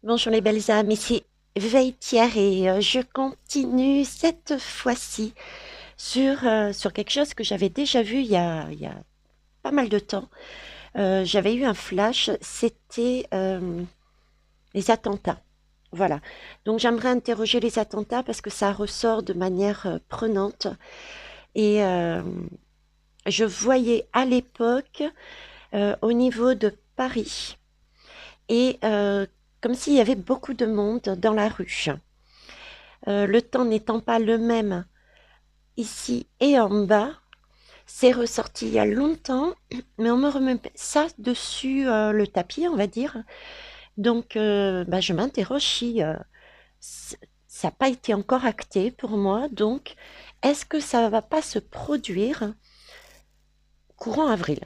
Bonjour les belles âmes, ici Veitière et je continue cette fois-ci sur quelque chose que j'avais déjà vu il y a pas mal de temps. J'avais eu un flash, c'était les attentats. Voilà. Donc j'aimerais interroger les attentats parce que ça ressort de manière prenante. Et je voyais à l'époque, au niveau de Paris, et comme s'il y avait beaucoup de monde dans la rue. Le temps n'étant pas le même ici et en bas, c'est ressorti il y a longtemps, mais on me remet ça dessus le tapis, on va dire. Donc, bah, je m'interroge si ça n'a pas été encore acté pour moi. Donc, est-ce que ça ne va pas se produire courant avril?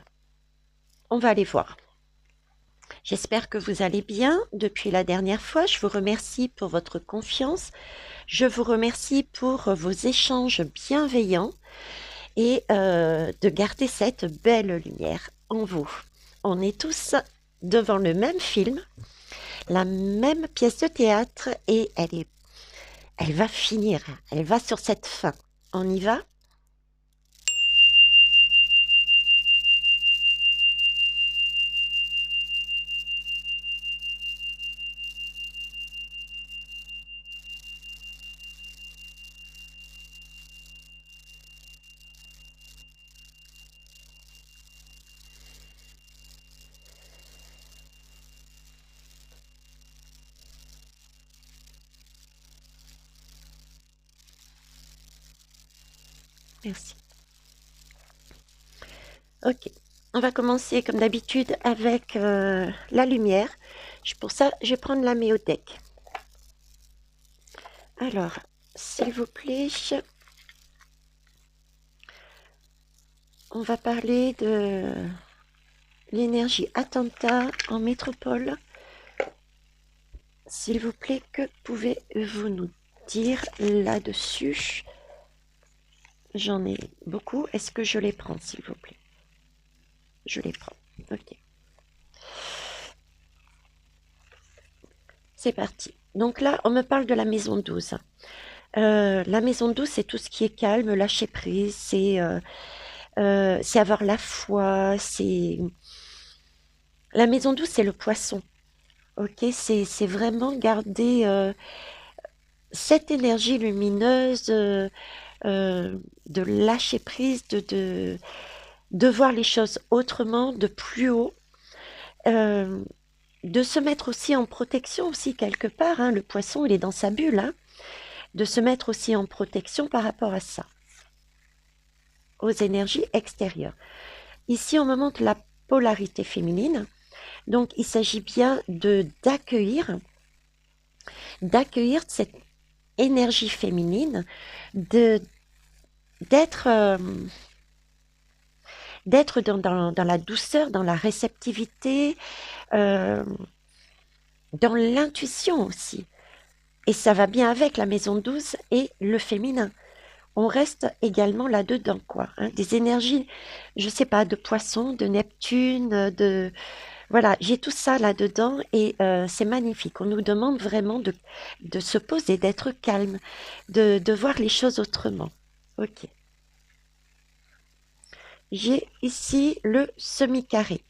On va aller voir. J'espère que vous allez bien depuis la dernière fois. Je vous remercie pour votre confiance. Je vous remercie pour vos échanges bienveillants et de garder cette belle lumière en vous. On est tous devant le même film, la même pièce de théâtre et elle va finir, elle va sur cette fin. On y va? Merci. Ok, on va commencer comme d'habitude avec la lumière. Pour ça, je vais prendre la méothèque. Alors, s'il vous plaît, on va parler de l'énergie attentat en métropole. S'il vous plaît, que pouvez-vous nous dire là-dessus? J'en ai beaucoup. Est-ce que je les prends, s'il vous plaît? Je les prends. Ok. C'est parti. Donc là, on me parle de la maison 12. La maison 12, c'est tout ce qui est calme, lâcher prise, c'est avoir la foi, c'est... La maison 12, c'est le poisson. Ok, c'est vraiment garder cette énergie lumineuse, de lâcher prise, de voir les choses autrement, de plus haut, euh, de se mettre aussi en protection aussi quelque part, hein, le poisson il est dans sa bulle, hein, de se mettre aussi en protection par rapport à ça, aux énergies extérieures. Ici on me montre la polarité féminine, donc il s'agit bien d'accueillir cette énergie féminine, de d'être d'être dans la douceur, dans la réceptivité, euh, dans l'intuition aussi. Et ça va bien avec la maison 12 et le féminin. On reste également là-dedans, quoi. Hein, des énergies, je sais pas, de poisson, de Neptune, de... Voilà, j'ai tout ça là-dedans et c'est magnifique. On nous demande vraiment de se poser, d'être calme, de voir les choses autrement. Ok. J'ai ici le semi-carré.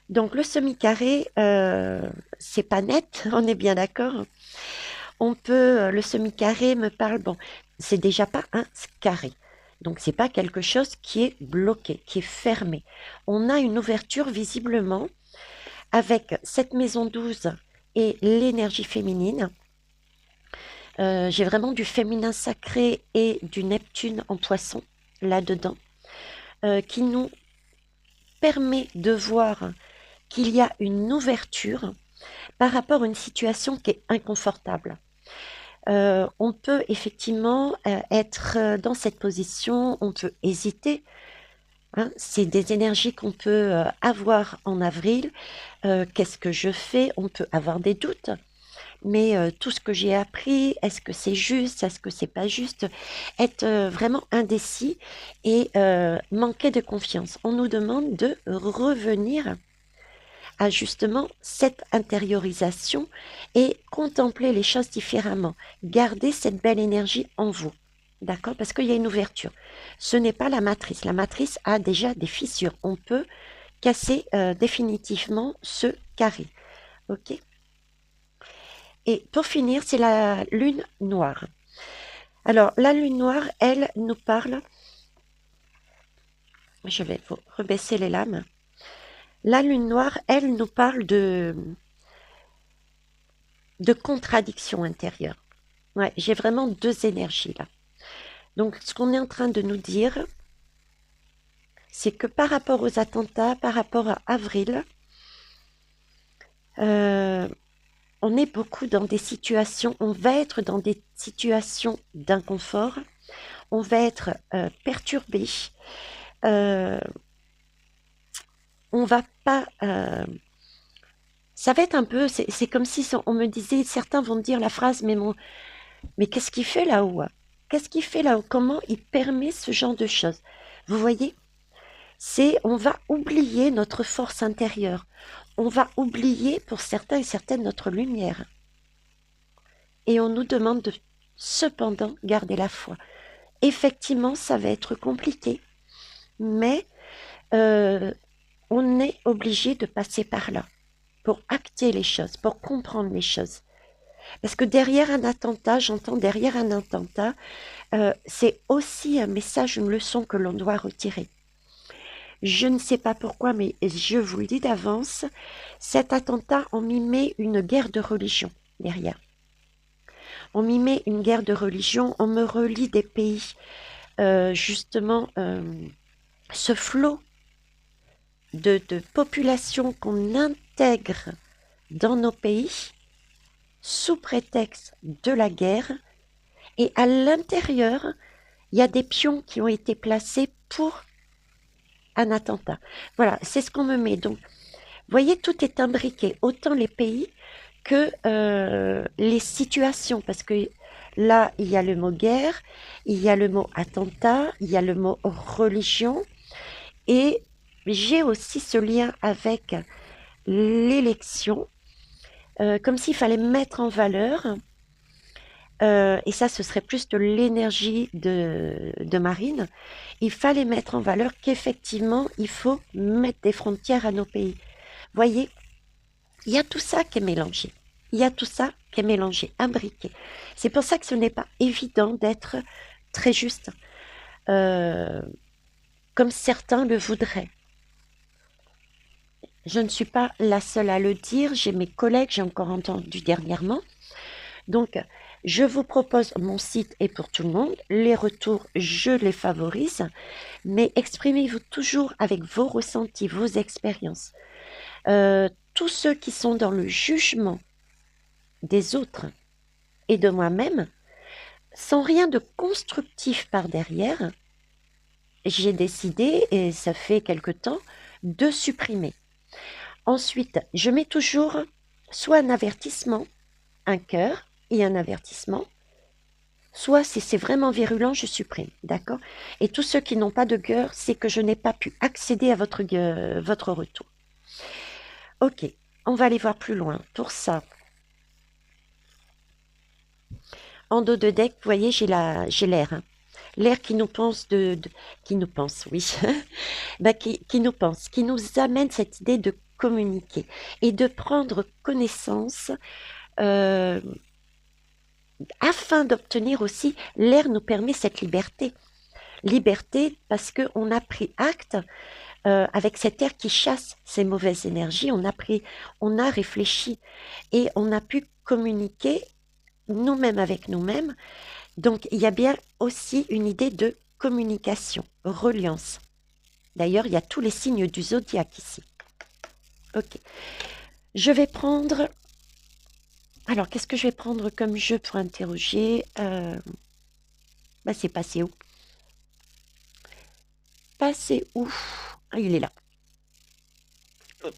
Donc le semi-carré, c'est pas net, on est bien d'accord. On peut, le semi-carré me parle, bon, c'est déjà pas un carré. Donc c'est pas quelque chose qui est bloqué, qui est fermé. On a une ouverture visiblement avec cette maison 12 et l'énergie féminine. J'ai vraiment du féminin sacré et du Neptune en poisson là-dedans, qui nous permet de voir qu'il y a une ouverture par rapport à une situation qui est inconfortable. On peut effectivement être dans cette position, on peut hésiter. Hein, c'est des énergies qu'on peut avoir en avril. Qu'est-ce que je fais? On peut avoir des doutes. Mais tout ce que j'ai appris, est-ce que c'est juste? Est-ce que c'est pas juste? Être vraiment indécis et manquer de confiance. On nous demande de revenir à justement cette intériorisation et contempler les choses différemment. Gardez cette belle énergie en vous. D'accord? Parce qu'il y a une ouverture. Ce n'est pas la matrice. La matrice a déjà des fissures. On peut casser définitivement ce carré. Ok? Et pour finir, c'est la lune noire. Alors, la lune noire, elle nous parle... Je vais vous rebaisser les lames. La lune noire, elle nous parle de contradiction intérieure. Ouais, j'ai vraiment deux énergies là. Donc, ce qu'on est en train de nous dire, c'est que par rapport aux attentats, par rapport à avril, on est beaucoup dans des situations, on va être dans des situations d'inconfort, on va être perturbé, on va pas... ça va être un peu, c'est comme si on me disait, certains vont me dire la phrase, mais qu'est-ce qu'il fait là-haut? Qu'est-ce qu'il fait là-haut? Comment il permet ce genre de choses? Vous voyez? On va oublier notre force intérieure. On va oublier pour certains et certaines notre lumière. Et on nous demande de cependant garder la foi. Effectivement, ça va être compliqué, mais on est obligé de passer par là pour acter les choses, pour comprendre les choses. Parce que derrière un attentat, j'entends derrière un attentat, c'est aussi un message, une leçon que l'on doit retirer. Je ne sais pas pourquoi, mais je vous le dis d'avance, cet attentat, on m'y met une guerre de religion derrière. On m'y met une guerre de religion, on me relie des pays. Justement, ce flot de population qu'on intègre dans nos pays sous prétexte de la guerre. Et à l'intérieur, il y a des pions qui ont été placés pour un attentat. Voilà, c'est ce qu'on me met. Donc, vous voyez, tout est imbriqué, autant les pays que les situations, parce que là, il y a le mot guerre, il y a le mot attentat, il y a le mot religion, et j'ai aussi ce lien avec l'élection, comme s'il fallait mettre en valeur, et ça, ce serait plus de l'énergie de Marine, il fallait mettre en valeur qu'effectivement, il faut mettre des frontières à nos pays. Voyez, il y a tout ça qui est mélangé. Il y a tout ça qui est mélangé, imbriqué. C'est pour ça que ce n'est pas évident d'être très juste, comme certains le voudraient. Je ne suis pas la seule à le dire, j'ai mes collègues, j'ai encore entendu dernièrement. Donc, je vous propose, mon site est pour tout le monde, les retours, je les favorise, mais exprimez-vous toujours avec vos ressentis, vos expériences. Tous ceux qui sont dans le jugement des autres et de moi-même, sans rien de constructif par derrière, j'ai décidé, et ça fait quelque temps, de supprimer. Ensuite, je mets toujours soit un avertissement, un cœur et un avertissement, soit si c'est vraiment virulent, je supprime, d'accord? Et tous ceux qui n'ont pas de cœur, c'est que je n'ai pas pu accéder à votre retour. Ok, on va aller voir plus loin. Pour ça, en dos de deck, vous voyez, j'ai l'air. Hein. L'air qui nous pense qui nous pense, oui. Ben, qui nous pense, qui nous amène cette idée de communiquer et de prendre connaissance afin d'obtenir aussi, l'air nous permet cette liberté. Liberté parce qu'on a pris acte avec cet air qui chasse ces mauvaises énergies, on a réfléchi et on a pu communiquer nous-mêmes avec nous-mêmes. Donc, il y a bien aussi une idée de communication, reliance. D'ailleurs, il y a tous les signes du zodiaque ici. Ok. Je vais prendre... Alors, qu'est-ce que je vais prendre comme jeu pour interroger bah, c'est passé où? Passé où? Ah, il est là. Hop.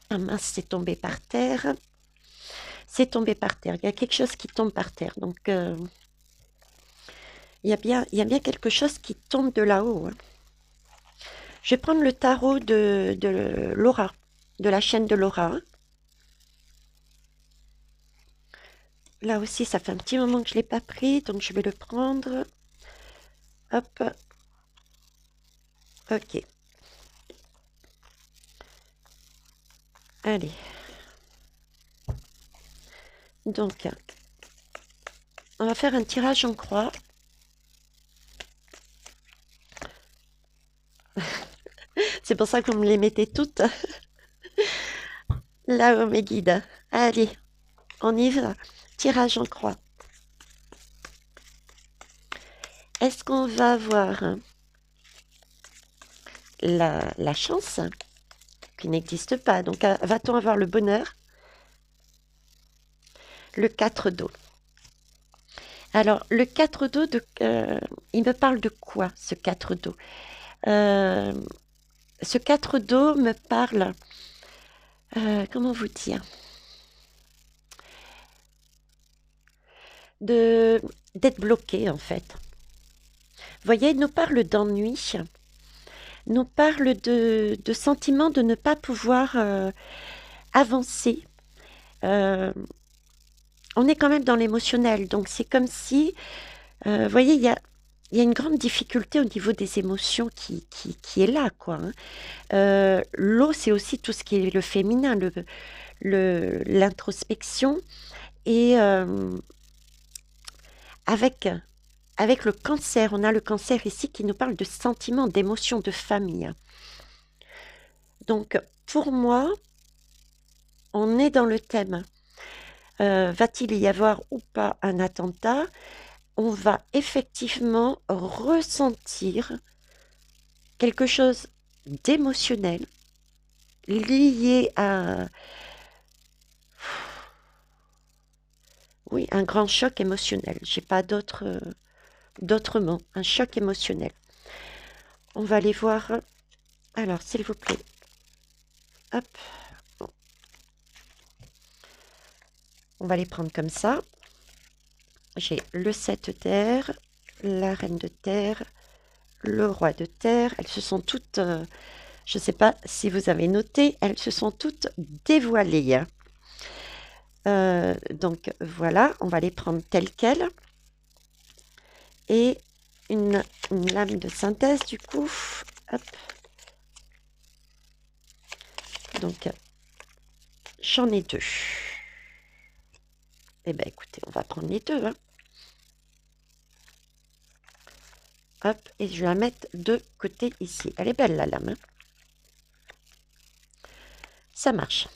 Ah mince, c'est tombé par terre. C'est tombé par terre. Il y a quelque chose qui tombe par terre. Donc, il y a bien quelque chose qui tombe de là-haut. Hein. Je vais prendre le tarot de Laura, de la chaîne de Laura. Là aussi, ça fait un petit moment que je ne l'ai pas pris, donc je vais le prendre. Hop. Ok. Allez. Donc, on va faire un tirage en croix. C'est pour ça que vous me les mettez toutes là-haut, mes guides. Allez, on y va. Tirage en croix. Est-ce qu'on va avoir la chance qui n'existe pas? Donc, va-t-on avoir le bonheur? Le 4 d'eau. Alors, le 4 d'eau, il me parle de quoi, ce 4 d'eau? Ce 4 d'eau me parle, comment vous dire? D'être bloqué, en fait. Vous voyez, il nous parle d'ennui, nous parle de sentiment de ne pas pouvoir avancer. On est quand même dans l'émotionnel, donc c'est comme si, vous voyez, il y a une grande difficulté au niveau des émotions qui est là, quoi. L'eau, c'est aussi tout ce qui est le féminin, l'introspection. Et avec le cancer, on a le cancer ici qui nous parle de sentiments, d'émotions, de famille. Donc, pour moi, on est dans le thème. Va-t-il y avoir ou pas un attentat? On va effectivement ressentir quelque chose d'émotionnel lié à, oui, un grand choc émotionnel. J'ai pas d'autres mots. Un choc émotionnel. On va aller voir. Alors, s'il vous plaît. Hop. Bon. On va les prendre comme ça. J'ai le 7 terre, la reine de terre, le roi de terre. Elles se sont toutes, je ne sais pas si vous avez noté, elles se sont toutes dévoilées. Donc voilà, on va les prendre telles quelles. Et une lame de synthèse du coup. Hop. Donc j'en ai deux. Eh bien écoutez, on va prendre les deux. Hein. Hop, et je vais la mettre de côté ici. Elle est belle la lame. Hein. Ça marche.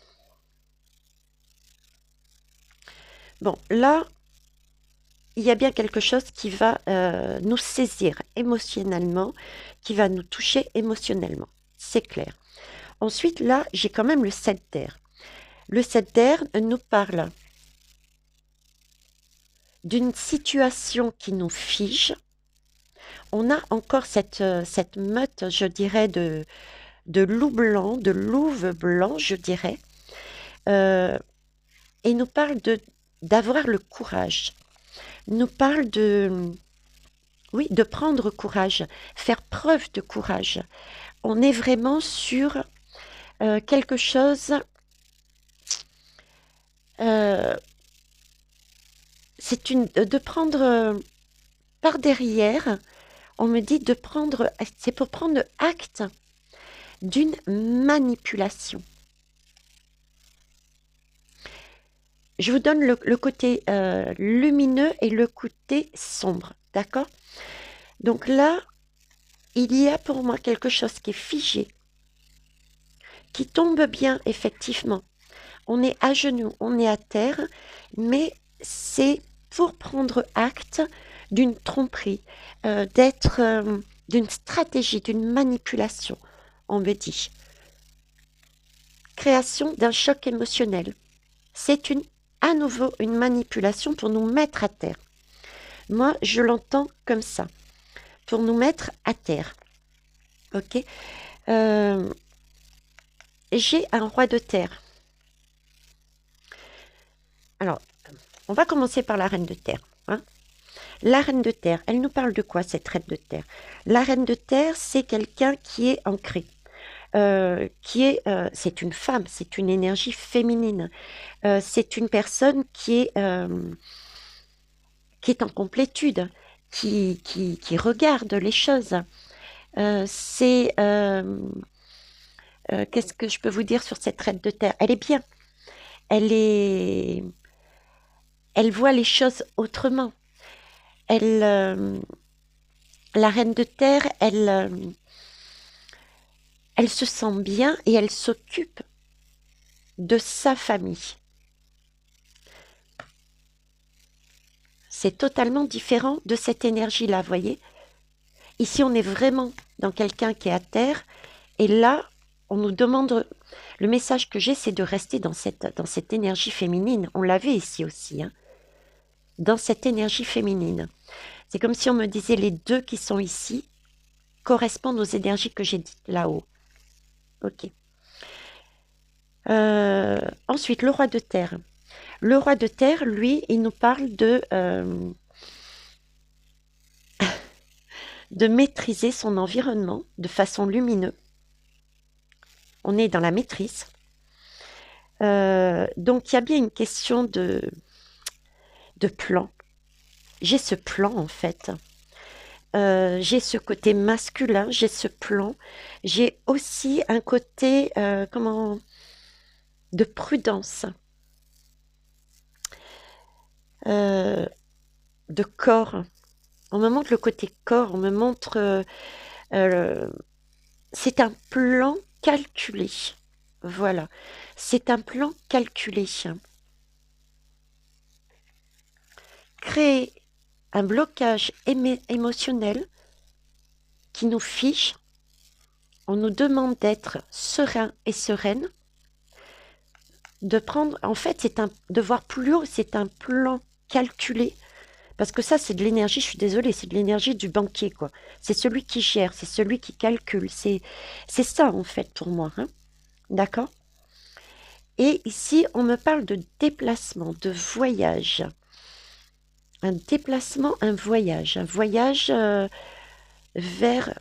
Bon, là, il y a bien quelque chose qui va nous saisir émotionnellement, qui va nous toucher émotionnellement. C'est clair. Ensuite, là, j'ai quand même le 7 d'air. Le 7 d'air nous parle d'une situation qui nous fige. On a encore cette meute, je dirais, de loup blanc, de louve blanc, je dirais. Et nous parle d'avoir le courage. Nous parle oui, de prendre courage, faire preuve de courage. On est vraiment sur quelque chose, de prendre par derrière, on me dit de prendre, c'est pour prendre acte d'une manipulation. Je vous donne le côté lumineux et le côté sombre, d'accord? Donc là, il y a pour moi quelque chose qui est figé, qui tombe bien effectivement. On est à genoux, on est à terre, mais c'est pour prendre acte d'une tromperie, d'une stratégie, d'une manipulation, on me dit. Création d'un choc émotionnel. C'est à nouveau une manipulation pour nous mettre à terre. Moi, je l'entends comme ça, pour nous mettre à terre. Ok. J'ai un roi de terre. Alors, on va commencer par la reine de terre. Hein. La reine de terre, elle nous parle de quoi cette reine de terre? La reine de terre, c'est quelqu'un qui est ancré, c'est une femme, c'est une énergie féminine. C'est une personne qui est en complétude, qui regarde les choses. Qu'est-ce que je peux vous dire sur cette reine de terre? Elle est bien. Elle est, elle voit les choses autrement. Elle, la reine de terre, elle se sent bien et elle s'occupe de sa famille. C'est totalement différent de cette énergie-là, voyez. Ici, on est vraiment dans quelqu'un qui est à terre. Et là, on nous demande... Le message que j'ai, c'est de rester dans cette énergie féminine. On l'avait ici aussi, hein, dans cette énergie féminine. C'est comme si on me disait les deux qui sont ici correspondent aux énergies que j'ai dites là-haut. Ok. Ensuite, le roi de terre. Le roi de terre, lui, il nous parle de maîtriser son environnement de façon lumineuse. On est dans la maîtrise. Donc, il y a bien une question de plan. J'ai ce plan, en fait. J'ai ce côté masculin, j'ai ce plan. J'ai aussi un côté, de prudence, de corps. On me montre le côté corps, on me montre... c'est un plan calculé. Voilà. C'est un plan calculé. Créer un blocage émotionnel qui nous fiche. On nous demande d'être serein et sereine. De prendre... En fait, de voir plus haut, c'est un plan calculé. Parce que ça, c'est de l'énergie, je suis désolée, c'est de l'énergie du banquier, quoi. C'est celui qui gère, c'est celui qui calcule. C'est ça, en fait, pour moi. Hein. D'accord? Et ici, on me parle de déplacement, de voyage. Un déplacement, un voyage. Un voyage vers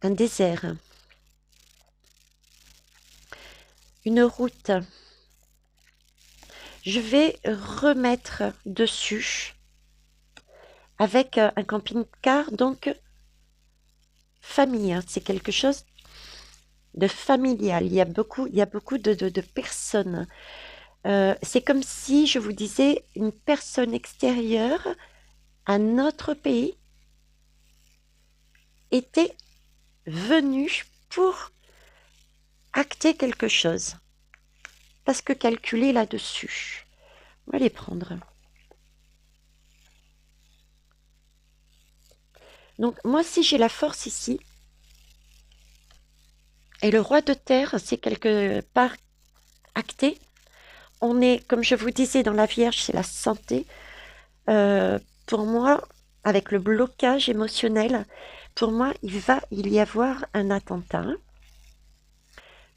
un désert. Une route. Je vais remettre dessus avec un camping-car, donc famille. Hein. C'est quelque chose de familial. Il y a beaucoup de personnes. C'est comme si je vous disais une personne extérieure à notre pays était venue pour acter quelque chose. Parce que calculer là-dessus. On va les prendre. Donc, moi, si j'ai la force ici, et le roi de terre, c'est quelque part acté. On est, comme je vous disais, dans la Vierge, c'est la santé. Pour moi, avec le blocage émotionnel, pour moi, il va y avoir un attentat.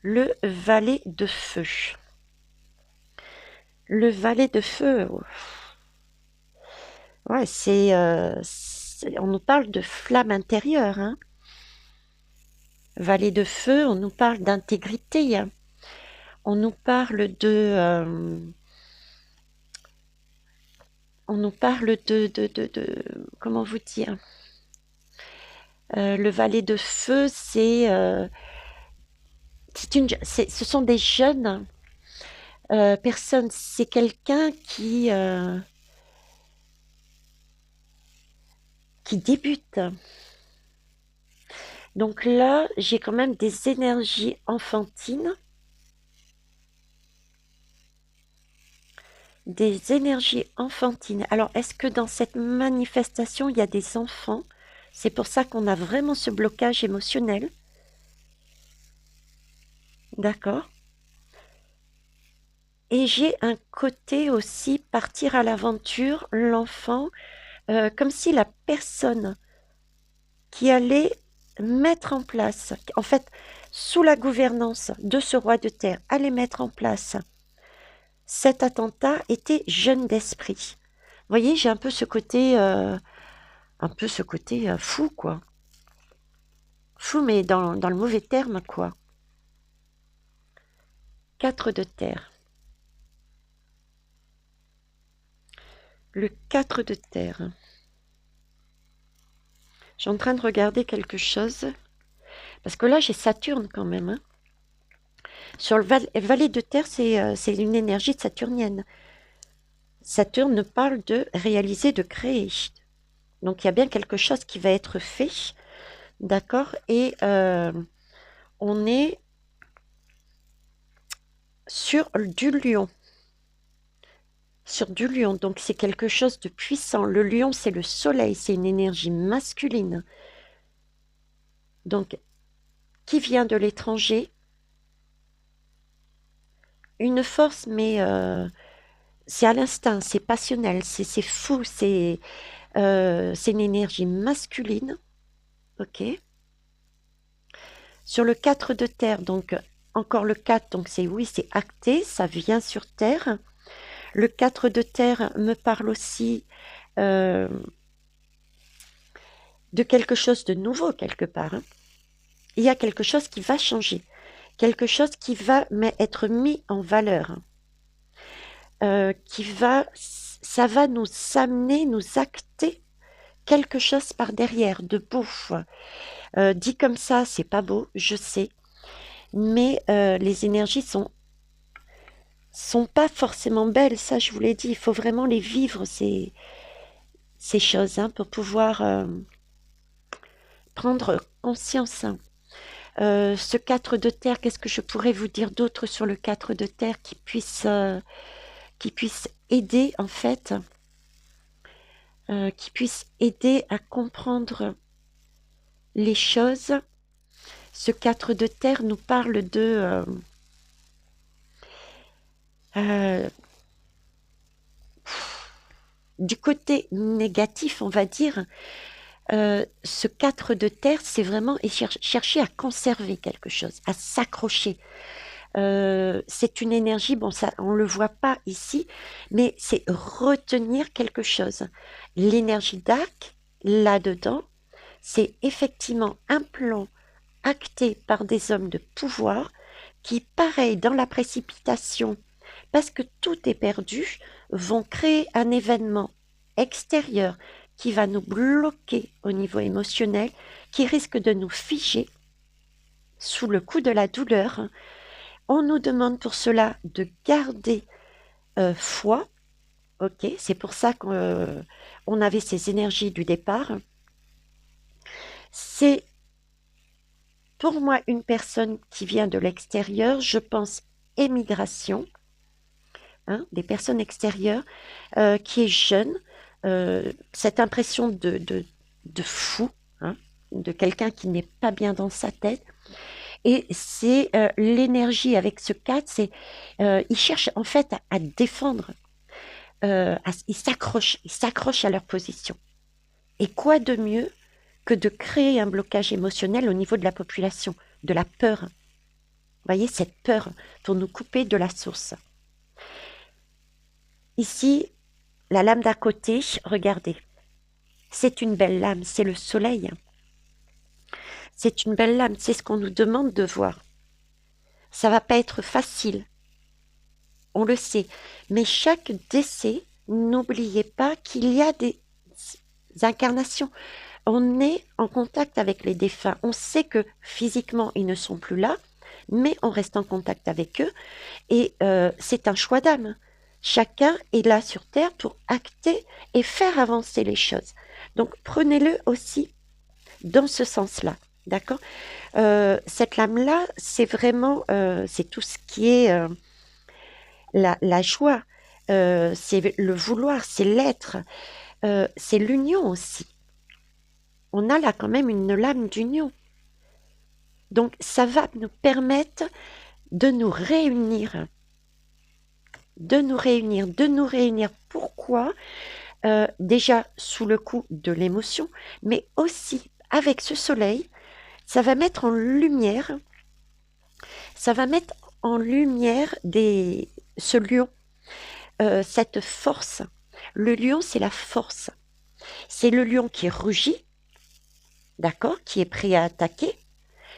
Le valet de feu. Le valet de feu, ouais, on nous parle de flamme intérieure. Hein. Valet de feu, on nous parle d'intégrité. Hein. On nous parle comment vous dire? Le valet de feu, ce sont des jeunes personnes. C'est quelqu'un qui débute. Donc là, j'ai quand même des énergies enfantines. Des énergies enfantines. Alors, est-ce que dans cette manifestation, il y a des enfants? C'est pour ça qu'on a vraiment ce blocage émotionnel. D'accord. Et j'ai un côté aussi partir à l'aventure, l'enfant, comme si la personne qui allait mettre en place, en fait, sous la gouvernance de ce roi de terre, allait mettre en place cet attentat était jeune d'esprit. voyez, j'ai un peu ce côté fou, quoi. Fou, mais dans le mauvais terme, quoi. 4 de terre. Le 4 de terre. Je suis en train de regarder quelque chose. Parce que là, j'ai Saturne quand même, hein. Sur le valet de terre, c'est une énergie saturnienne. Saturne parle de réaliser, de créer. Donc, il y a bien quelque chose qui va être fait. D'accord. Et on est sur du lion. Sur du lion. Donc, c'est quelque chose de puissant. Le lion, c'est le soleil. C'est une énergie masculine. Donc, qui vient de l'étranger. Une force, mais c'est à l'instinct. C'est passionnel. C'est fou. C'est une énergie masculine. Ok. Sur le 4 de terre, donc encore le 4, donc c'est oui, c'est acté, ça vient sur terre. Le 4 de terre me parle aussi euh, de quelque chose de nouveau quelque part, hein. Il y a quelque chose qui va changer, quelque chose qui va être mis en valeur, hein. Ça va nous amener, nous acter quelque chose par derrière, de beau. Dit comme ça, c'est pas beau, je sais, mais les énergies sont pas forcément belles, ça je vous l'ai dit, il faut vraiment les vivre, ces choses, hein, pour pouvoir prendre conscience, hein. Ce 4 de terre, qu'est-ce que je pourrais vous dire d'autre sur le 4 de terre qui puisse aider en fait, qui puisse aider à comprendre les choses. Ce 4 de terre nous parle euh, du côté négatif, on va dire. Ce 4 de terre, c'est vraiment chercher à conserver quelque chose, à s'accrocher. C'est une énergie, bon, ça, on ne le voit pas ici, mais c'est retenir quelque chose. L'énergie d'Arc, là-dedans, c'est effectivement un plan acté par des hommes de pouvoir qui, pareil, dans la précipitation, parce que tout est perdu, vont créer un événement extérieur qui va nous bloquer au niveau émotionnel, qui risque de nous figer sous le coup de la douleur. On nous demande pour cela de garder foi. Ok, c'est pour ça qu'on avait ces énergies du départ. C'est pour moi une personne qui vient de l'extérieur, je pense émigration, hein, des personnes extérieures, qui est jeune, cette impression de fou, hein, de quelqu'un qui n'est pas bien dans sa tête. Et c'est l'énergie avec ce 4, ils cherchent en fait à défendre, ils s'accrochent à leur position. Et quoi de mieux que de créer un blocage émotionnel au niveau de la population, de la peur. Vous voyez, cette peur pour nous couper de la source. Ici, la lame d'à côté, regardez, c'est une belle lame, c'est le soleil. C'est une belle lame, c'est ce qu'on nous demande de voir. Ça va pas être facile, on le sait, mais chaque décès, n'oubliez pas qu'il y a des incarnations. On est en contact avec les défunts, on sait que physiquement ils ne sont plus là, mais on reste en contact avec eux et c'est un choix d'âme. Chacun est là sur Terre pour acter et faire avancer les choses. Donc prenez-le aussi dans ce sens-là, d'accord. Cette lame-là, c'est vraiment, c'est tout ce qui est la joie, c'est le vouloir, c'est l'être, c'est l'union aussi. On a là quand même une lame d'union. Donc ça va nous permettre de nous réunir. De nous réunir, de nous réunir. Pourquoi déjà sous le coup de l'émotion, mais aussi avec ce soleil, ça va mettre en lumière, ce lion, cette force. Le lion, c'est la force. C'est le lion qui rugit, d'accord, qui est prêt à attaquer,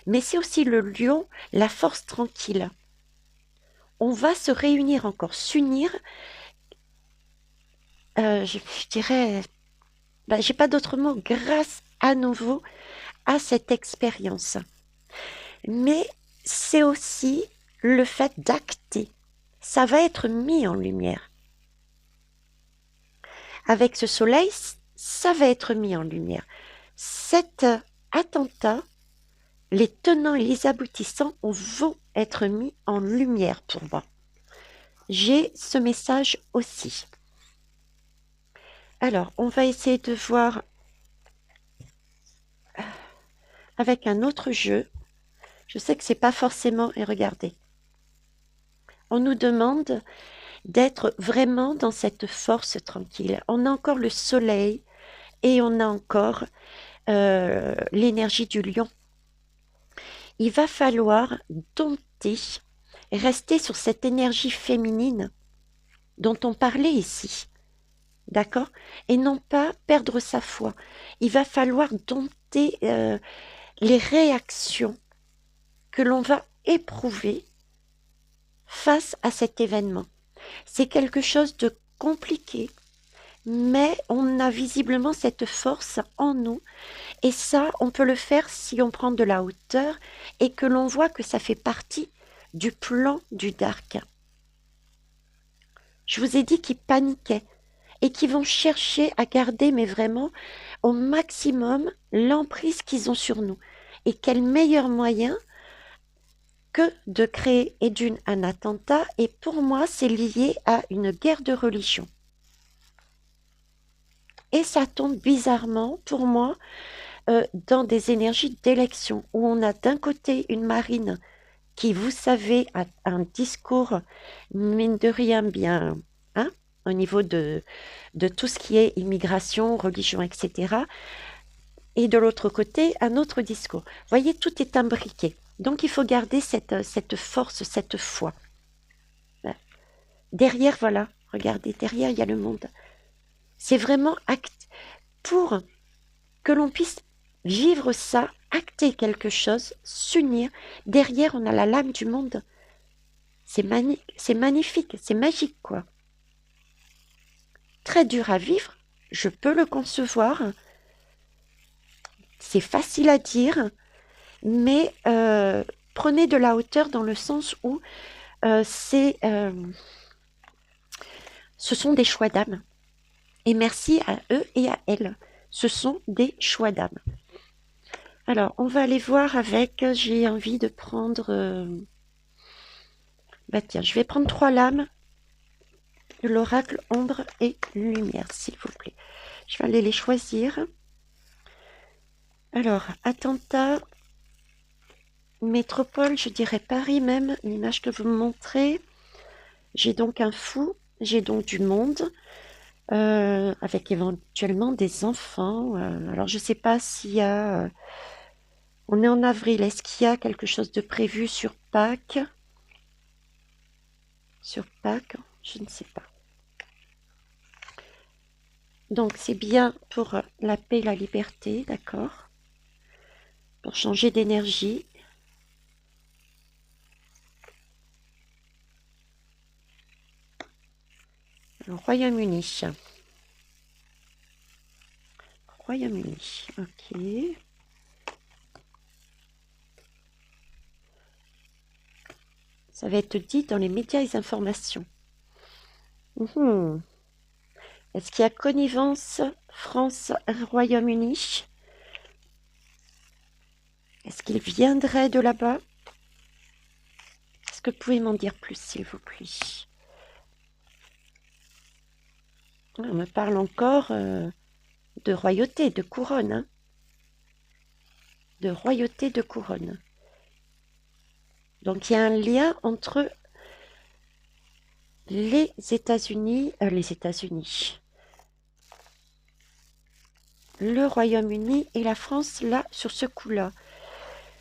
mais c'est aussi le lion, la force tranquille. On va se réunir encore, s'unir, je dirais, ben, j'ai pas d'autre mot, grâce à nouveau à cette expérience. Mais c'est aussi le fait d'acter. Ça va être mis en lumière. Avec ce soleil, ça va être mis en lumière. Cet attentat, les tenants et les aboutissants vont être mis en lumière pour moi. J'ai ce message aussi. Alors, on va essayer de voir avec un autre jeu. Je sais que c'est pas forcément... Et regardez. On nous demande d'être vraiment dans cette force tranquille. On a encore le soleil et on a encore l'énergie du lion. Il va falloir dompter, rester sur cette énergie féminine dont on parlait ici. D'accord? Et non pas perdre sa foi. Il va falloir dompter les réactions que l'on va éprouver face à cet événement. C'est quelque chose de compliqué, mais on a visiblement cette force en nous. Et ça, on peut le faire si on prend de la hauteur et que l'on voit que ça fait partie du plan du Dark. Je vous ai dit qu'ils paniquaient et qu'ils vont chercher à garder, mais vraiment, au maximum, l'emprise qu'ils ont sur nous. Et quel meilleur moyen que de créer un attentat, et pour moi, c'est lié à une guerre de religion. Et ça tombe bizarrement, pour moi, dans des énergies d'élection, où on a d'un côté une marine qui, vous savez, a un discours, mine de rien, bien, hein, au niveau de tout ce qui est immigration, religion, etc. Et de l'autre côté, un autre discours. Vous voyez, tout est imbriqué. Donc, il faut garder cette force, cette foi. Derrière, voilà, regardez, derrière, il y a le monde. C'est vraiment acte pour que l'on puisse vivre ça, acter quelque chose, s'unir. Derrière, on a la lame du monde. C'est magnifique, c'est magique, quoi. Très dur à vivre, je peux le concevoir. C'est facile à dire, mais prenez de la hauteur dans le sens où ce sont des choix d'âme. Et merci à eux et à elles. Ce sont des choix d'âme. Alors, on va aller voir avec... J'ai envie de prendre... Bah tiens, je vais prendre 3 lames de l'oracle ombre et lumière, s'il vous plaît. Je vais aller les choisir. Alors, attentat, métropole, je dirais Paris même, l'image que vous me montrez. J'ai donc un fou, j'ai donc du monde, avec éventuellement des enfants. Alors, je ne sais pas s'il y a... on est en avril, est-ce qu'il y a quelque chose de prévu sur Pâques? Sur Pâques, je ne sais pas. Donc, c'est bien pour la paix et la liberté, d'accord? Pour changer d'énergie. Le Royaume-Uni. Royaume-Uni, ok. Ça va être dit dans les médias et les informations. Est-ce qu'il y a connivence France-Royaume-Uni? Est-ce qu'il viendrait de là-bas? Est-ce que vous pouvez m'en dire plus, s'il vous plaît? On me parle encore de royauté, de couronne. Hein, de royauté, de couronne. Donc il y a un lien entre les États-Unis, le Royaume-Uni et la France, là, sur ce coup-là.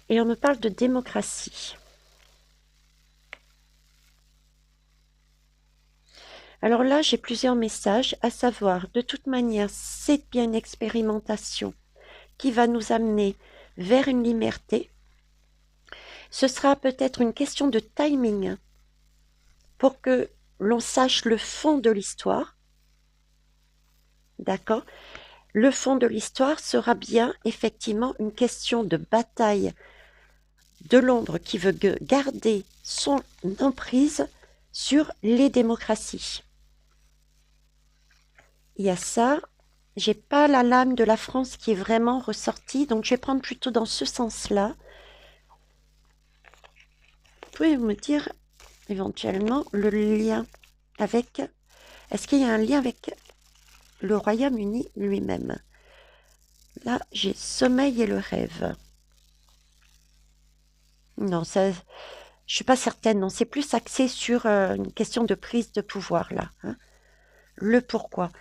Et on me parle de démocratie. Alors là, j'ai plusieurs messages, à savoir, de toute manière, c'est bien une expérimentation qui va nous amener vers une liberté. Ce sera peut-être une question de timing pour que l'on sache le fond de l'histoire. D'accord? Le fond de l'histoire sera bien effectivement une question de bataille de Londres qui veut garder son emprise sur les démocraties. Il y a ça. J'ai pas la lame de la France qui est vraiment ressortie, donc je vais prendre plutôt dans ce sens-là. Vous pouvez me dire éventuellement le lien avec... Est-ce qu'il y a un lien avec le Royaume-Uni lui-même? Là, j'ai sommeil et le rêve. Non, ça, je suis pas certaine. Non, c'est plus axé sur une question de prise de pouvoir là. Hein. Le pourquoi.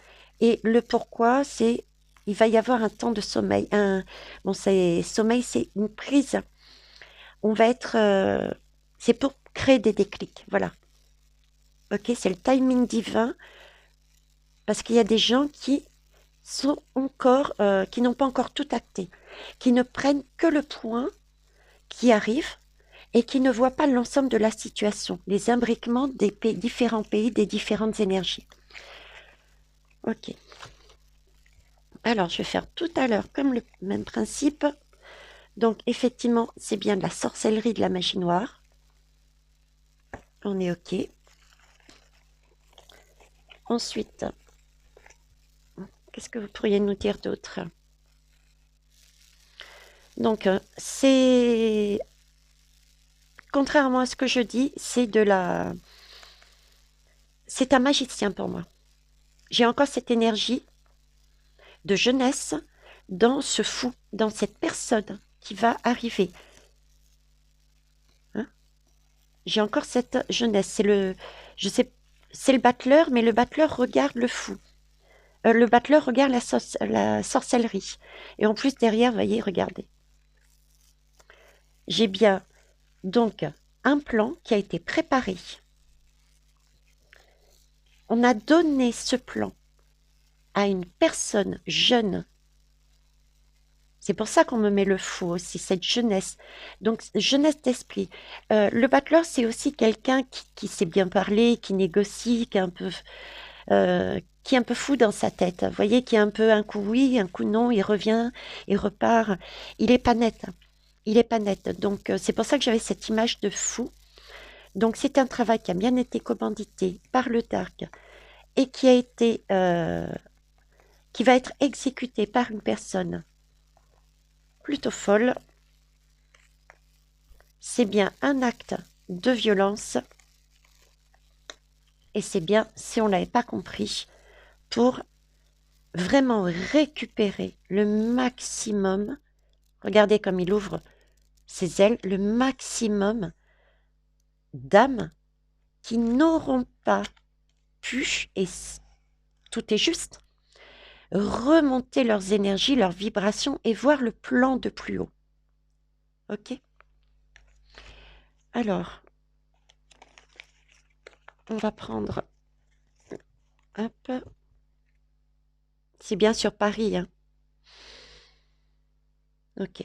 Et le pourquoi, c'est il va y avoir un temps de sommeil. Bon, sommeil, c'est une prise. On va être, c'est pour créer des déclics. Voilà. Ok, c'est le timing divin parce qu'il y a des gens qui sont encore, qui n'ont pas encore tout acté, qui ne prennent que le point qui arrive et qui ne voient pas l'ensemble de la situation, les imbriquements des différents pays, des différentes énergies. Ok. Alors, je vais faire tout à l'heure comme le même principe. Donc, effectivement, c'est bien de la sorcellerie, de la magie noire. On est ok. Ensuite, qu'est-ce que vous pourriez nous dire d'autre? Donc, c'est... Contrairement à ce que je dis, c'est de la... C'est un magicien pour moi. J'ai encore cette énergie de jeunesse dans ce fou, dans cette personne qui va arriver. Hein, j'ai encore cette jeunesse. C'est le... Je sais... C'est le battleur, mais le battleur regarde le fou. Le battleur regarde la sorcellerie. Et en plus, derrière, voyez, regardez. J'ai bien, donc, un plan qui a été préparé. On a donné ce plan à une personne jeune. C'est pour ça qu'on me met le fou aussi, cette jeunesse. Donc, jeunesse d'esprit. Le battleur, c'est aussi quelqu'un qui sait bien parler, qui négocie, qui est un peu fou dans sa tête. Vous voyez, qui est un peu un coup oui, un coup non, il revient, il repart. Il est pas net. Il est pas net. Donc, c'est pour ça que j'avais cette image de fou. Donc, c'est un travail qui a bien été commandité par le Dark et qui a été, qui va être exécuté par une personne plutôt folle. C'est bien un acte de violence et c'est bien, si on ne l'avait pas compris, pour vraiment récupérer le maximum. Regardez comme il ouvre ses ailes, le maximum d'âmes qui n'auront pas pu, et tout est juste, remonter leurs énergies, leurs vibrations et voir le plan de plus haut. Ok? Alors, on va prendre un peu. C'est bien sur Paris, hein? Ok.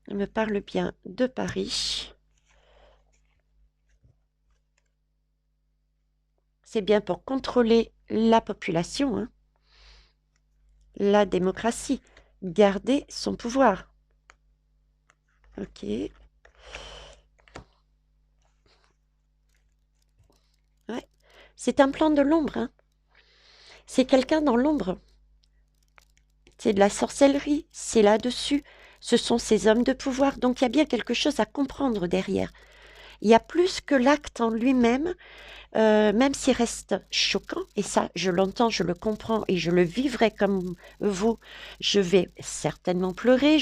On me parle bien de Paris. C'est bien pour contrôler la population, hein? La démocratie. Garder son pouvoir. Ok. Ouais. C'est un plan de l'ombre, hein? C'est quelqu'un dans l'ombre. C'est de la sorcellerie, c'est là-dessus. Ce sont ces hommes de pouvoir. Donc il y a bien quelque chose à comprendre derrière. Il y a plus que l'acte en lui-même, même s'il reste choquant, et ça, je l'entends, je le comprends, et je le vivrai comme vous. Je vais certainement pleurer,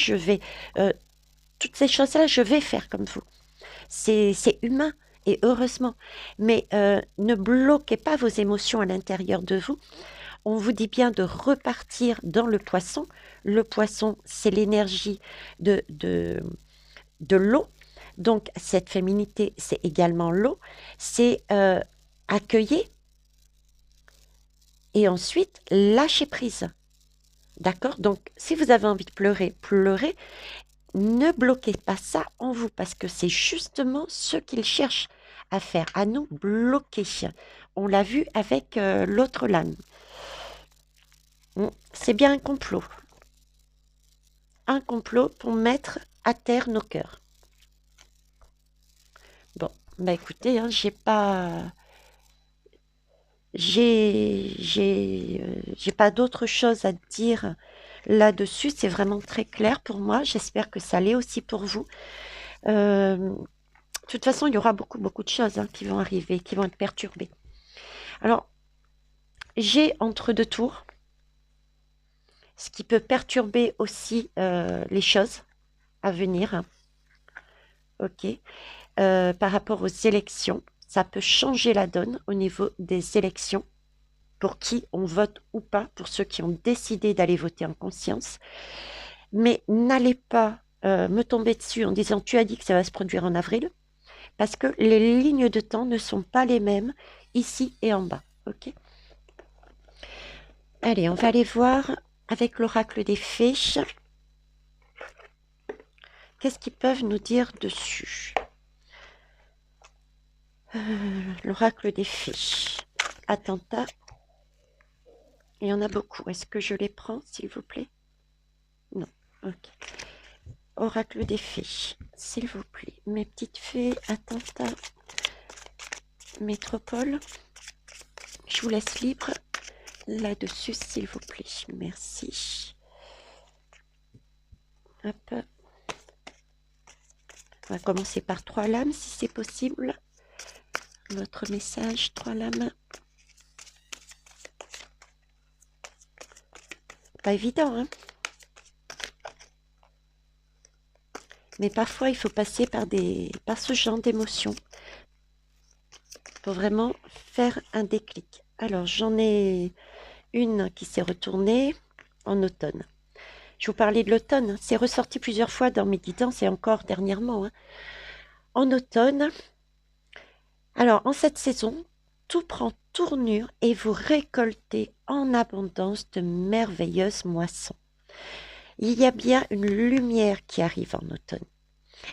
toutes ces choses-là, je vais faire comme vous. C'est humain, et heureusement. Mais ne bloquez pas vos émotions à l'intérieur de vous. On vous dit bien de repartir dans le poisson. Le poisson, c'est l'énergie de l'eau. Donc, cette féminité, c'est également l'eau. C'est accueillir, Et ensuite, lâcher prise. D'accord? Donc, si vous avez envie de pleurer, pleurez. Ne bloquez pas ça en vous parce que c'est justement ce qu'il cherche à faire, à nous bloquer. On l'a vu avec l'autre lame. C'est bien un complot. Un complot pour mettre à terre nos cœurs. Bon, bah écoutez, hein, j'ai pas d'autre chose à dire là-dessus. C'est vraiment très clair pour moi. J'espère que ça l'est aussi pour vous. De toute façon, il y aura beaucoup, beaucoup de choses hein, qui vont arriver, qui vont être perturbées. Alors, j'ai entre deux tours, ce qui peut perturber aussi les choses à venir. Ok. Par rapport aux élections, ça peut changer la donne au niveau des élections. Pour qui on vote ou pas, pour ceux qui ont décidé d'aller voter en conscience. Mais n'allez pas me tomber dessus en disant tu as dit que ça va se produire en avril, parce que les lignes de temps ne sont pas les mêmes ici et en bas. Ok. Allez, on va aller voir avec l'oracle des fées. Qu'est-ce qu'ils peuvent nous dire dessus? L'oracle des fées. Attentat. Il y en a beaucoup. Est-ce que je les prends, s'il vous plaît? Non. Ok. Oracle des fées, s'il vous plaît. Mes petites fées, attentat, métropole. Je vous laisse libre là-dessus, s'il vous plaît. Merci. Hop. On va commencer par 3 lames, si c'est possible. Votre message, 3 lames. Pas évident, hein? Mais parfois, il faut passer par ce genre d'émotions pour vraiment faire un déclic. Alors, j'en ai une qui s'est retournée en automne. Je vous parlais de l'automne, c'est ressorti plusieurs fois dans mes guidances et encore dernièrement. Hein. En automne, alors en cette saison, tout prend tournure et vous récoltez en abondance de merveilleuses moissons. Il y a bien une lumière qui arrive en automne.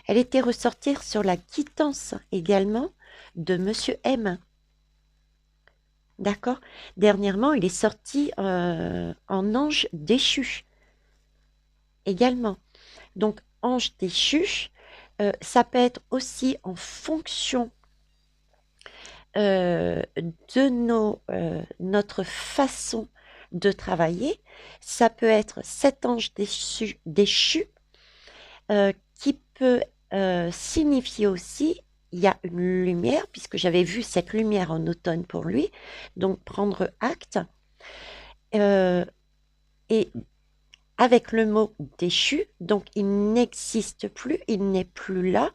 Elle était ressortie sur la quittance également de Monsieur M. D'accord? Dernièrement, il est sorti en ange déchu également. Donc, ange déchu, ça peut être aussi en fonction de notre façon de travailler. Ça peut être cet ange déchu qui peut signifier aussi il y a une lumière, puisque j'avais vu cette lumière en automne pour lui, donc prendre acte. Et avec le mot déchu, donc il n'existe plus, il n'est plus là.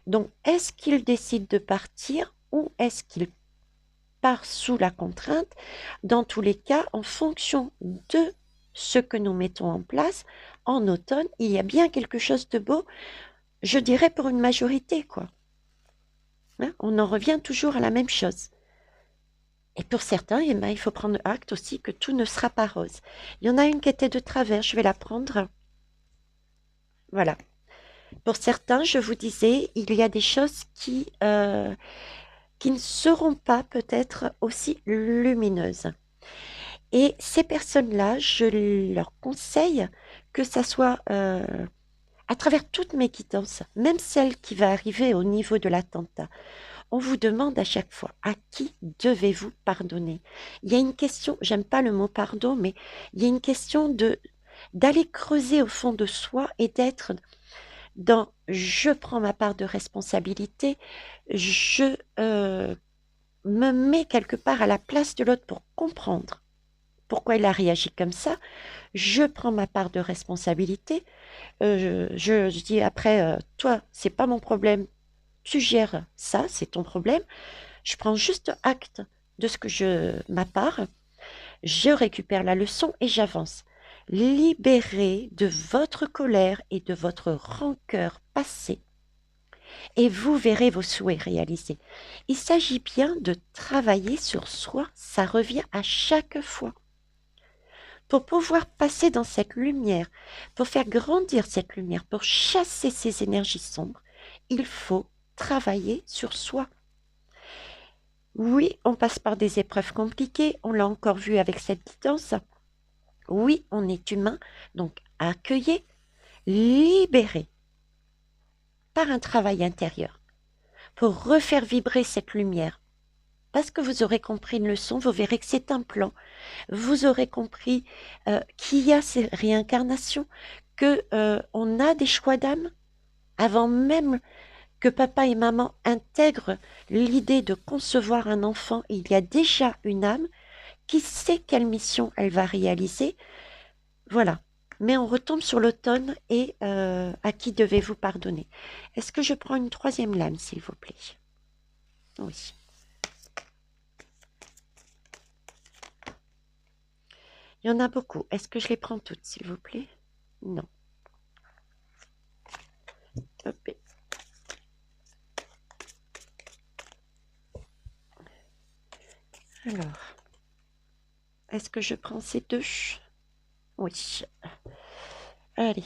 Donc est-ce qu'il décide de partir ou est-ce qu'il part sous la contrainte? Dans tous les cas, en fonction de ce que nous mettons en place, en automne, il y a bien quelque chose de beau, je dirais pour une majorité, quoi. Hein, on en revient toujours à la même chose. Et pour certains, eh ben, il faut prendre acte aussi que tout ne sera pas rose. Il y en a une qui était de travers, je vais la prendre. Voilà. Pour certains, je vous disais, il y a des choses qui ne seront pas peut-être aussi lumineuses. Et ces personnes-là, je leur conseille que ça soit à travers toutes mes quittances, même celle qui va arriver au niveau de l'attentat. On vous demande à chaque fois, à qui devez-vous pardonner? Il y a une question, j'aime pas le mot pardon, mais il y a une question d'aller creuser au fond de soi et d'être dans je prends ma part de responsabilité, je me mets quelque part à la place de l'autre pour comprendre pourquoi il a réagi comme ça, je prends ma part de responsabilité, je dis après, toi, c'est pas mon problème, tu gères ça, c'est ton problème, je prends juste acte de ce que ma part, je récupère la leçon et j'avance. Libérez de votre colère et de votre rancœur passée et vous verrez vos souhaits réalisés. Il s'agit bien de travailler sur soi, ça revient à chaque fois. Pour pouvoir passer dans cette lumière, pour faire grandir cette lumière, pour chasser ces énergies sombres, il faut travailler sur soi. Oui, on passe par des épreuves compliquées, on l'a encore vu avec cette guidance. Oui, on est humain, donc accueillez, libérez par un travail intérieur pour refaire vibrer cette lumière. Parce que vous aurez compris une leçon, vous verrez que c'est un plan. Vous aurez compris qu'il y a ces réincarnations, qu'on a des choix d'âme avant même que papa et maman intègrent l'idée de concevoir un enfant. Il y a déjà une âme qui sait quelle mission elle va réaliser. Voilà. Mais on retombe sur l'automne et à qui devez-vous pardonner? Est-ce que je prends une troisième lame, s'il vous plaît? Oui. Il y en a beaucoup. Est-ce que je les prends toutes, s'il vous plaît? Non. Hop. Alors, est-ce que je prends ces deux? Oui. Allez.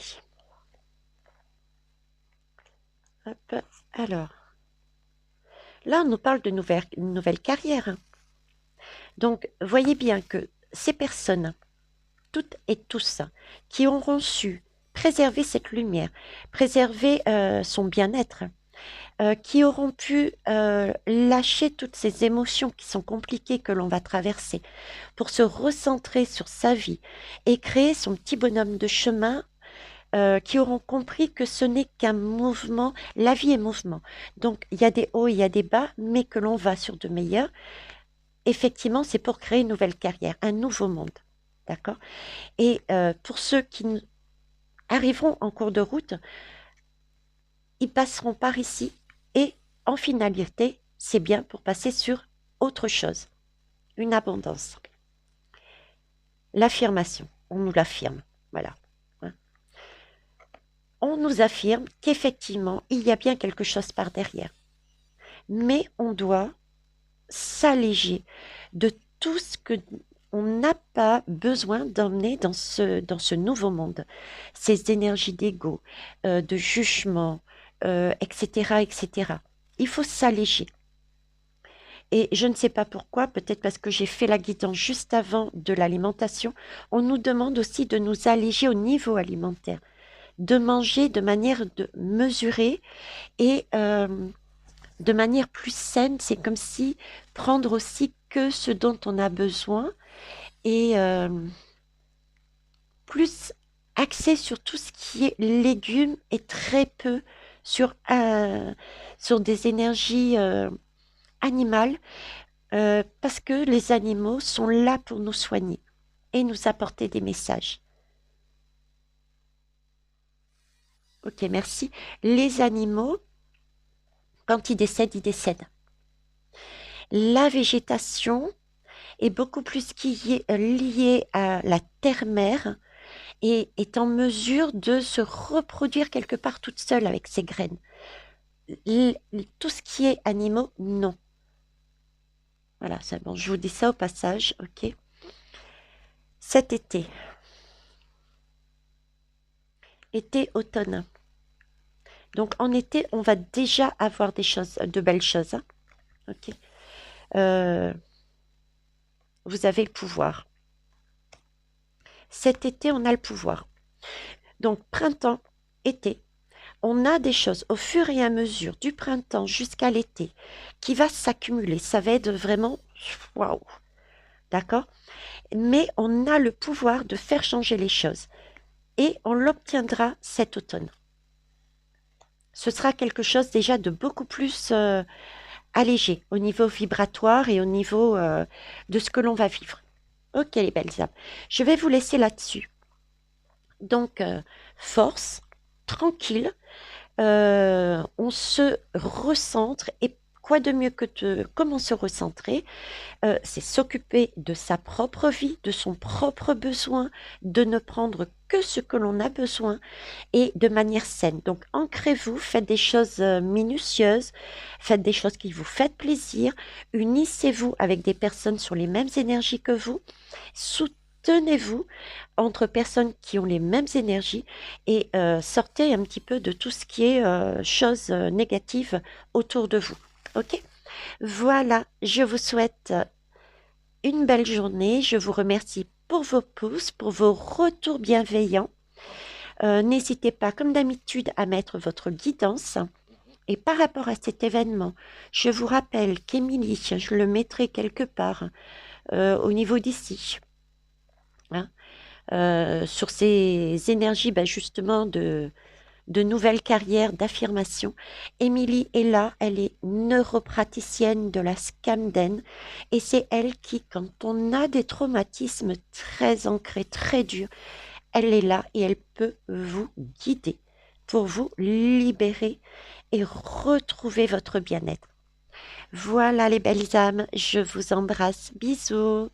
Hop. Alors, là, on nous parle de nouvelle carrière. Donc, voyez bien que ces personnes, toutes et tous, qui auront su préserver cette lumière, préserver son bien-être, qui auront pu lâcher toutes ces émotions qui sont compliquées que l'on va traverser pour se recentrer sur sa vie et créer son petit bonhomme de chemin, qui auront compris que ce n'est qu'un mouvement, la vie est mouvement. Donc il y a des hauts, il y a des bas, mais que l'on va sur de meilleurs. Effectivement, c'est pour créer une nouvelle carrière, un nouveau monde. D'accord? Et pour ceux qui arriveront en cours de route, ils passeront par ici et en finalité, c'est bien pour passer sur autre chose, une abondance. L'affirmation, on nous l'affirme, voilà. On nous affirme qu'effectivement, il y a bien quelque chose par derrière. Mais on doit s'alléger de tout ce que on n'a pas besoin d'emmener dans ce nouveau monde. Ces énergies d'ego, de jugement, etc., etc. Il faut s'alléger. Et je ne sais pas pourquoi, peut-être parce que j'ai fait la guidance juste avant de l'alimentation, on nous demande aussi de nous alléger au niveau alimentaire, de manger de manière mesurée et de manière plus saine. C'est comme si prendre aussi que ce dont on a besoin et plus axé sur tout ce qui est légumes et très peu sur des énergies animales, parce que les animaux sont là pour nous soigner et nous apporter des messages. Ok, merci. Les animaux, quand ils décèdent, ils décèdent. La végétation est beaucoup plus liée à la terre-mère et est en mesure de se reproduire quelque part toute seule avec ses graines. Tout ce qui est animaux, non. Voilà, c'est bon, je vous dis ça au passage, ok. Cet été, automne. Donc en été, on va déjà avoir des choses, de belles choses, hein. Ok. Vous avez le pouvoir. Cet été, on a le pouvoir. Donc printemps, été, on a des choses au fur et à mesure du printemps jusqu'à l'été qui va s'accumuler. Ça va être vraiment waouh, d'accord? Mais on a le pouvoir de faire changer les choses et on l'obtiendra cet automne. Ce sera quelque chose déjà de beaucoup plus allégé au niveau vibratoire et au niveau de ce que l'on va vivre. Ok les belles âmes, je vais vous laisser là-dessus. Donc, tranquille, on se recentre et quoi de mieux que de comment se recentrer? C'est s'occuper de sa propre vie, de son propre besoin, de ne prendre que ce que l'on a besoin et de manière saine. Donc ancrez-vous, faites des choses minutieuses, faites des choses qui vous faites plaisir, unissez-vous avec des personnes sur les mêmes énergies que vous, soutenez-vous entre personnes qui ont les mêmes énergies et sortez un petit peu de tout ce qui est choses négatives autour de vous. Ok? Voilà, je vous souhaite une belle journée. Je vous remercie pour vos pouces, pour vos retours bienveillants. N'hésitez pas, comme d'habitude, à mettre votre guidance. Et par rapport à cet événement, je vous rappelle qu'Émilie, je le mettrai quelque part au niveau d'ici, hein, sur ces énergies justement de nouvelles carrières, d'affirmation. Émilie est là, elle est neuropraticienne de la Scamden et c'est elle qui, quand on a des traumatismes très ancrés, très durs, elle est là et elle peut vous guider pour vous libérer et retrouver votre bien-être. Voilà les belles âmes, je vous embrasse. Bisous.